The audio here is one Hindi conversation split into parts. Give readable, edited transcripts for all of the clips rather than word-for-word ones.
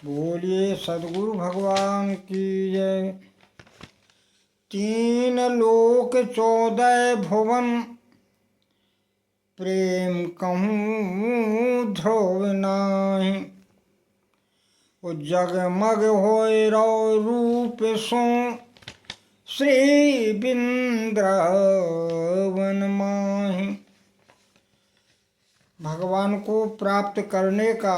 बोलिए सदगुरु भगवान की जय। तीन लोक 14 भुवन, प्रेम कहूँ ध्रुव नाही। जगमग होय रो रूप सो, श्री बिंद्रावन माही। भगवान को प्राप्त करने का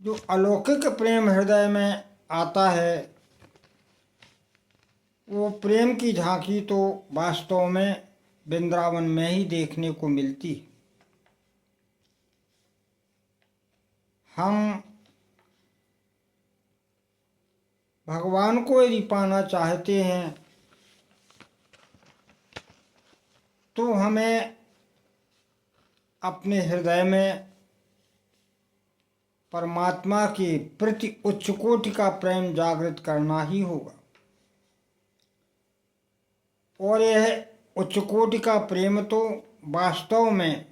जो अलौकिक प्रेम हृदय में आता है, वो प्रेम की झांकी तो वास्तव में वृंदावन में ही देखने को मिलती है। हम भगवान को यदि पाना चाहते हैं तो हमें अपने हृदय में परमात्मा के प्रति उच्च कोटि का प्रेम जागृत करना ही होगा। और यह उच्च कोटि का प्रेम तो वास्तव में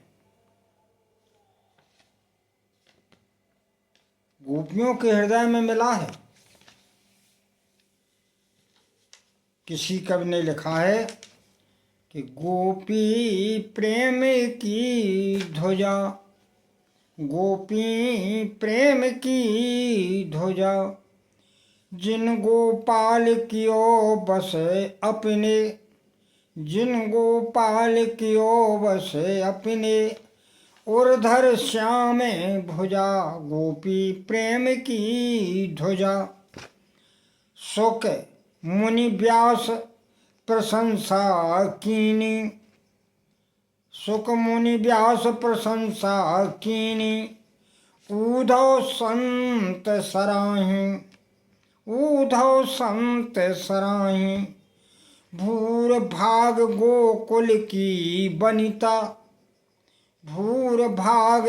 गोपियों के हृदय में मिला है। किसी कवि ने लिखा है कि गोपी प्रेम की ध्वजा, गोपी प्रेम की ध्वजा, जिन गोपाल कियो बस अपने, जिन गोपाल कियो बस अपने, उर्धर श्याम भुजा, गोपी प्रेम की ध्वजा। सुख मुनि व्यास प्रशंसा कीनी, सुख मुनि व्यास प्रशंसा कीनी, ऊधव संत सराही, ऊधव संत सराही। भूर भाग गोकुल की बनिता, भूर भाग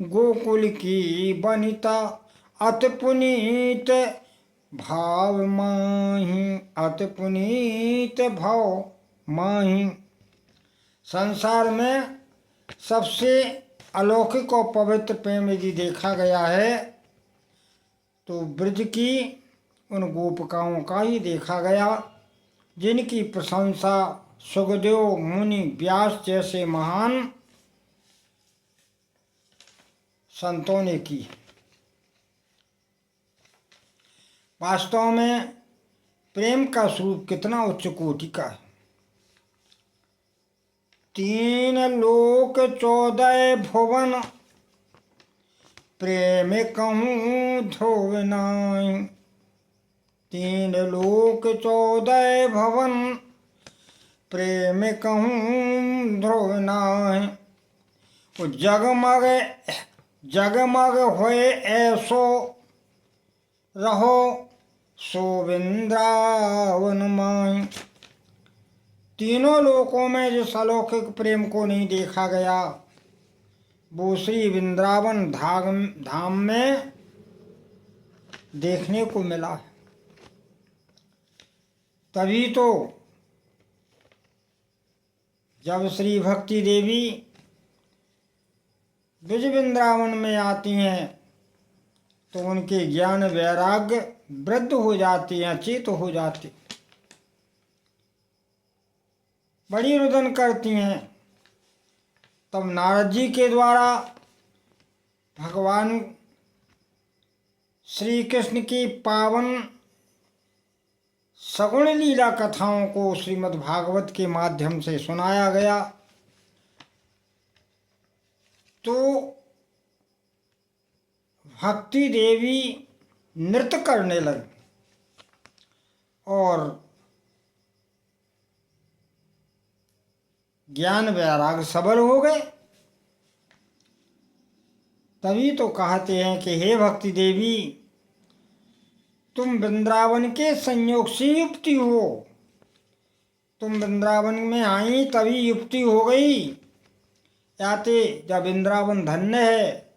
गोकुल की बनिता, अति पुनीत भाव माही, अति पुनीत भाव माही। संसार में सबसे अलौकिक और पवित्र प्रेम यदि देखा गया है तो ब्रज की उन गोपिकाओं का ही देखा गया, जिनकी प्रशंसा सुखदेव मुनि व्यास जैसे महान संतों ने की। वास्तव में प्रेम का स्वरूप कितना उच्च कोटि का है। तीन लोक 14 भुवन, प्रेम कहूँ ध्रुव नाई। तीन लोक 14 भुवन, प्रेम कहूँ ध्रुव नाई। जगमग जगमग होए ऐसो, रहो सो वृंदावन माई। तीनों लोकों में जिस अलौकिक प्रेम को नहीं देखा गया, वो श्री वृंदावन धाम में देखने को मिला है। तभी तो जब श्री भक्ति देवी ब्रज वृंदावन में आती हैं तो उनके ज्ञान वैराग्य वृद्ध हो जाते हैं, अचेत हो जाते, बड़ी रुदन करती हैं। तब नारद जी के द्वारा भगवान श्री कृष्ण की पावन सगुण लीला कथाओं को श्रीमद् भागवत के माध्यम से सुनाया गया। तो भक्ति देवी नृत्य करने लगी और ज्ञान वैराग सबल हो गए। तभी तो कहते हैं कि हे भक्ति देवी, तुम वृंदावन के संयोग से युक्ति हो। तुम वृंदावन में आई तभी युक्ति हो गई। याते जब वृंदावन धन्य है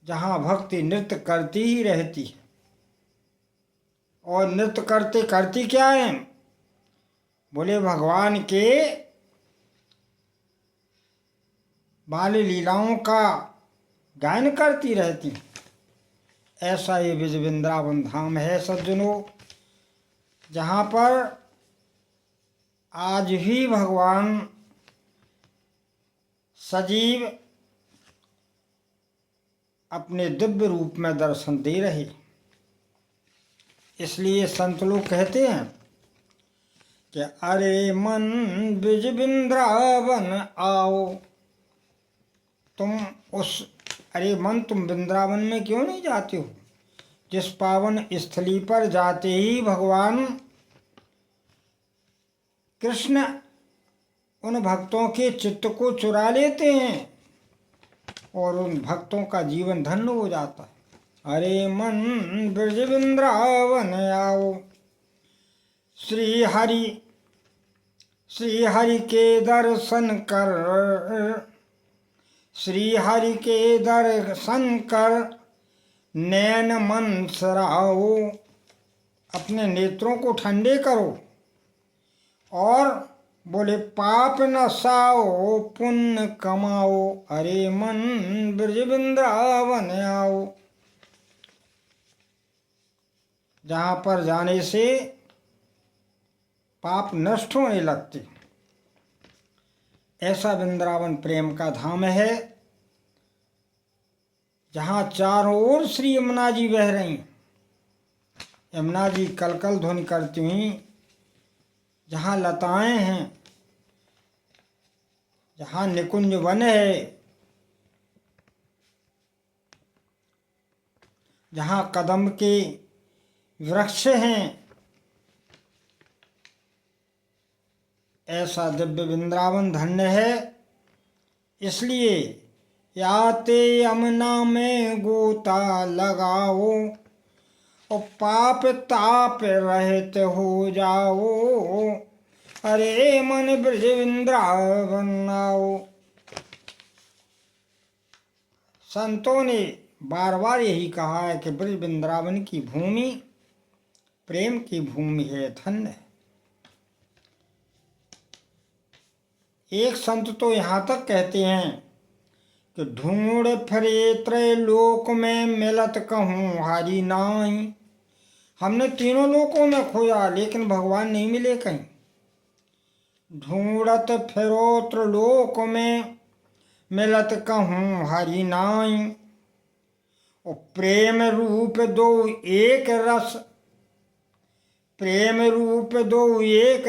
जहाँ भक्ति नृत्य करती ही रहती है। और नृत्य करते करती क्या है? बोले भगवान के बाल लीलाओं का गायन करती रहती। ऐसा ये ब्रज वृंदावन धाम है सज्जनों, जहाँ पर आज भी भगवान सजीव अपने दिव्य रूप में दर्शन दे रहे। इसलिए संत लोग कहते हैं कि अरे मन ब्रज वृंदावन आओ, अरे मन तुम वृंदावन में क्यों नहीं जाते हो। जिस पावन स्थली पर जाते ही भगवान कृष्ण उन भक्तों के चित्त को चुरा लेते हैं और उन भक्तों का जीवन धन्य हो जाता है। अरे मन ब्रज वृंदावन आओ, श्री हरि के दर्शन कर, श्री हरि के दर्शन कर नैन मन सराओ। अपने नेत्रों को ठंडे करो और बोले पाप नसाओ पुण्य कमाओ। अरे मन ब्रज वृंदावन आओ, जहाँ पर जाने से पाप नष्ट होने लगते। ऐसा वृंदावन प्रेम का धाम है, जहाँ चारों ओर श्री यमुना जी बह रही। यमुना जी कलकल ध्वनि करती हुई, जहाँ लताएं हैं, जहाँ निकुंज वन है, जहाँ कदम के वृक्ष हैं, ऐसा दिव्य वृंदावन धन्य है। इसलिए याते यमुना में गोता लगाओ और पाप ताप रहित हो जाओ। अरे मन ब्रज वृंदावन आओ। संतों ने बार बार यही कहा है कि ब्रज वृंदावन की भूमि प्रेम की भूमि है, धन्य है। एक संत तो यहाँ तक कहते हैं कि ढूंढ फिरे त्रैलोक में मिलत कहूँ हरि नाई। हमने तीनों लोकों में खोजा लेकिन भगवान नहीं मिले कहीं। ढूंढत फिरो त्रैलोक में मिलत कहूँ हरि नाई। और प्रेम रूप दो एक रस, प्रेम रूप दो एक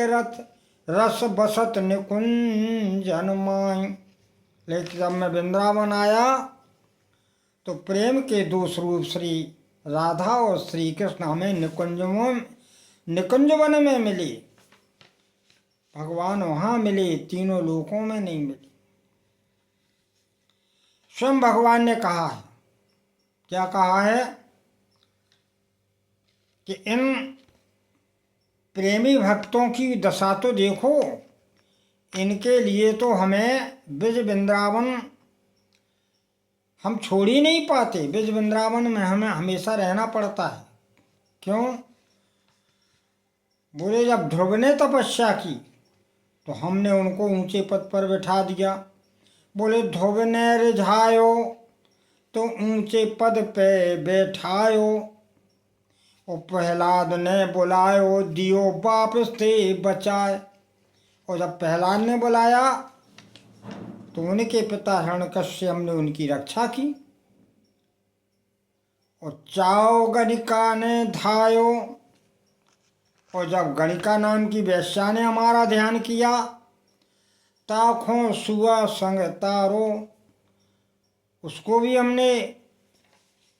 रस बसत निकुंजन माई। लेकिन जब मैं वृंदावन आया तो प्रेम के दो स्वरूप श्री राधा और श्री कृष्ण हमें निकुंज वन में मिले। भगवान वहाँ मिले, तीनों लोकों में नहीं मिले। स्वयं भगवान ने कहा है, क्या कहा है कि इन प्रेमी भक्तों की दशा तो देखो, इनके लिए तो हमें ब्रज वृंदावन हम छोड़ ही नहीं पाते। ब्रज वृंदावन में हमें हमेशा रहना पड़ता है। क्यों? बोले जब ध्रुव ने तपस्या की तो हमने उनको ऊंचे पद पर बैठा दिया। बोले ध्रुव ने रिझायो तो ऊंचे पद पे बैठायो। और प्रहलाद ने बुलायो दियो वापस थे बचाए। और जब प्रहलाद ने बुलाया तो उनके पिता हिरण्यकश्यप ने उनकी रक्षा की। और चाओ गणिका ने धायो। और जब गणिका नाम की वेश्या ने हमारा ध्यान किया, ताखों सुआ संग तारो, उसको भी हमने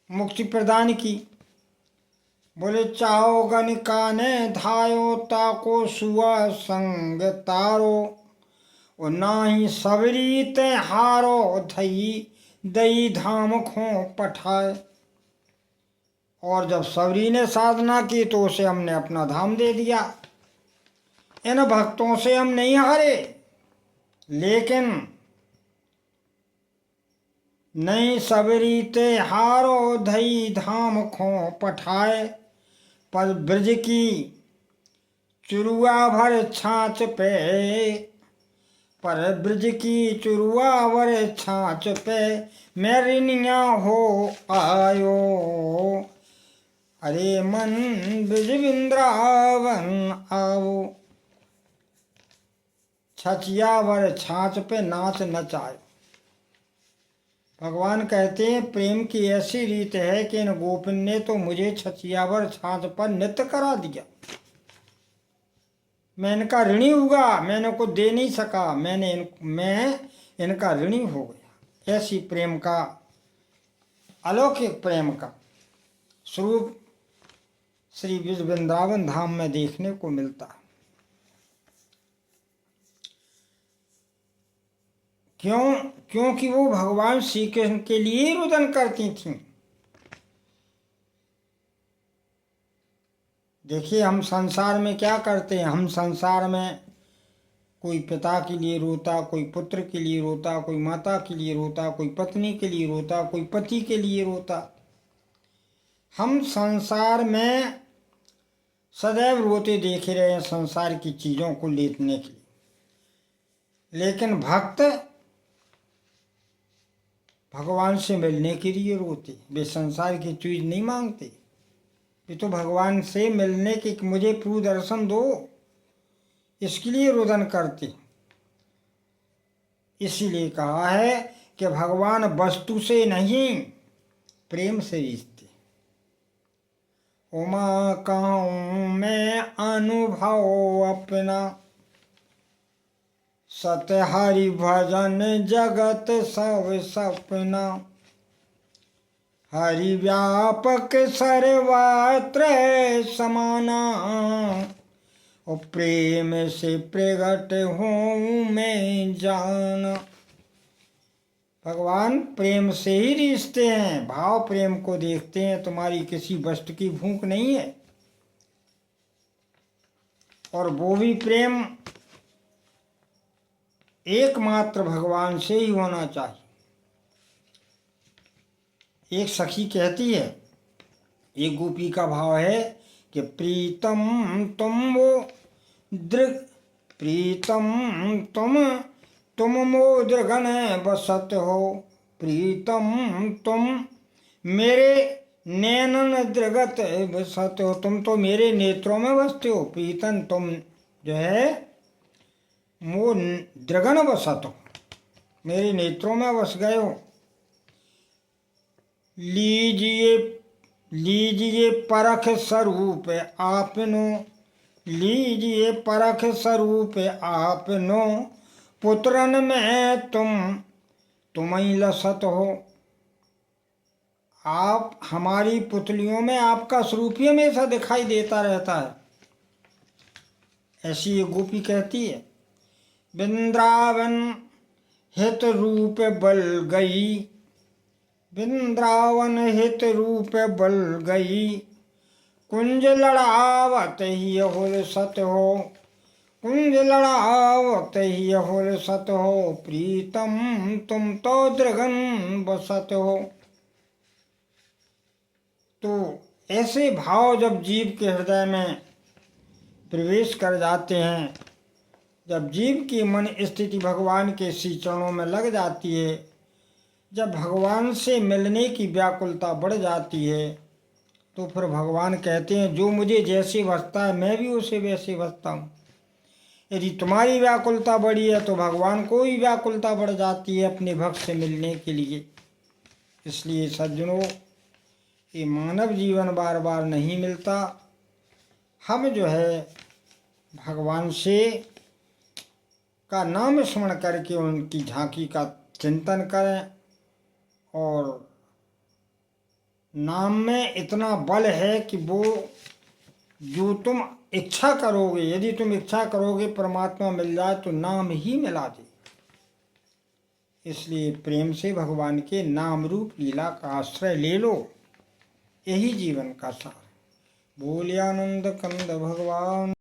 मुक्ति प्रदान की। बोले चाओ गणिका ने धायो ताको सुआ संग तारो। और नाही सबरी ते हारो धई दई धाम खो पठाए। और जब सबरी ने साधना की तो उसे हमने अपना धाम दे दिया। इन भक्तों से हम नहीं हारे, लेकिन नहीं सबरी ते हारो धई धाम खो पठाए। पर ब्रज की चुरुआ भर छाछ पे, पर ब्रज की चुरुआवर छाछ पे मैरिनिया हो आयो। अरे मन ब्रज वृंदावन आओ, छछियावर छाछ पे नाच नचायो। भगवान कहते हैं प्रेम की ऐसी रीत है कि इन गोपिन ने तो मुझे छछियावर छाछ पर नृत्य करा दिया। मैं इनका ऋणी हुआ, मैंने को दे नहीं सका, मैं इनका ऋणी हो गया। ऐसी प्रेम का, अलौकिक प्रेम का स्वरूप श्री ब्रज वृंदावन धाम में देखने को मिलता है। क्योंकि वो भगवान श्री कृष्ण के लिए रुदन करती थीं। देखिए हम संसार में क्या करते हैं, हम संसार में कोई पिता के लिए रोता, कोई पुत्र के लिए रोता, कोई माता के लिए रोता, कोई पत्नी के लिए रोता, कोई पति के लिए रोता। हम संसार में सदैव रोते देखे रहे हैं संसार की चीज़ों को लेने के लिए। लेकिन भक्त भगवान से मिलने के लिए रोते, वे संसार की चीज नहीं मांगते, वे तो भगवान से मिलने के मुझे प्रभु दर्शन दो इसके लिए रुदन करते। इसीलिए कहा है कि भगवान वस्तु से नहीं प्रेम से रिश्ते। उमा कहूँ मैं अनुभव अपना, सत्य हरि भजन जगत सब सपना। हरि व्यापक सर्वत्र समाना, और प्रेम से प्रगट हूँ मैं जाना। भगवान प्रेम से ही रिश्ते हैं, भाव प्रेम को देखते हैं। तुम्हारी किसी वस्तु की भूख नहीं है, और वो भी प्रेम एकमात्र भगवान से ही होना चाहिए। एक सखी कहती है, एक गोपी का भाव है कि प्रीतम तुम मोद्रगन बसत हो। प्रीतम तुम मेरे नैनन द्रगत बसत हो, तुम तो मेरे नेत्रों में बसते हो। प्रीतम तुम जो है मो द्रगन बसत हो, मेरे नेत्रों में बस गए हो। लीजिए परख स्वरूप आपनो, लीजिए परख स्वरूप आपनो। पुत्रन में तुम ही लसत हो। आप हमारी पुतलियों में आपका स्वरूप ही हमेशा दिखाई देता रहता है। ऐसी ये गोपी कहती है। वृंदावन हित रूप बल गई, वृंदावन हित रूप बल गई। कुंज लड़ावत ही होल सत हो, कुंज लड़ावत ही होल सत हो। प्रीतम तुम तो द्रगन बसत हो। तो ऐसे भाव जब जीव के हृदय में प्रवेश कर जाते हैं, जब जीव की मन स्थिति भगवान के श्री चरणों में लग जाती है, जब भगवान से मिलने की व्याकुलता बढ़ जाती है, तो फिर भगवान कहते हैं जो मुझे जैसे बसता है मैं भी उसे वैसे बसता हूँ। यदि तुम्हारी व्याकुलता बढ़ी है तो भगवान को ही व्याकुलता बढ़ जाती है अपने भक्त से मिलने के लिए। इसलिए सज्जनों, ये मानव जीवन बार बार नहीं मिलता। हम जो है भगवान से का नाम स्मरण करके उनकी झांकी का चिंतन करें। और नाम में इतना बल है कि वो जो तुम इच्छा करोगे, यदि तुम इच्छा करोगे परमात्मा मिल जाए तो नाम ही मिला दे। इसलिए प्रेम से भगवान के नाम रूप लीला का आश्रय ले लो, यही जीवन का सार। बोलिए आनंद कंद भगवान।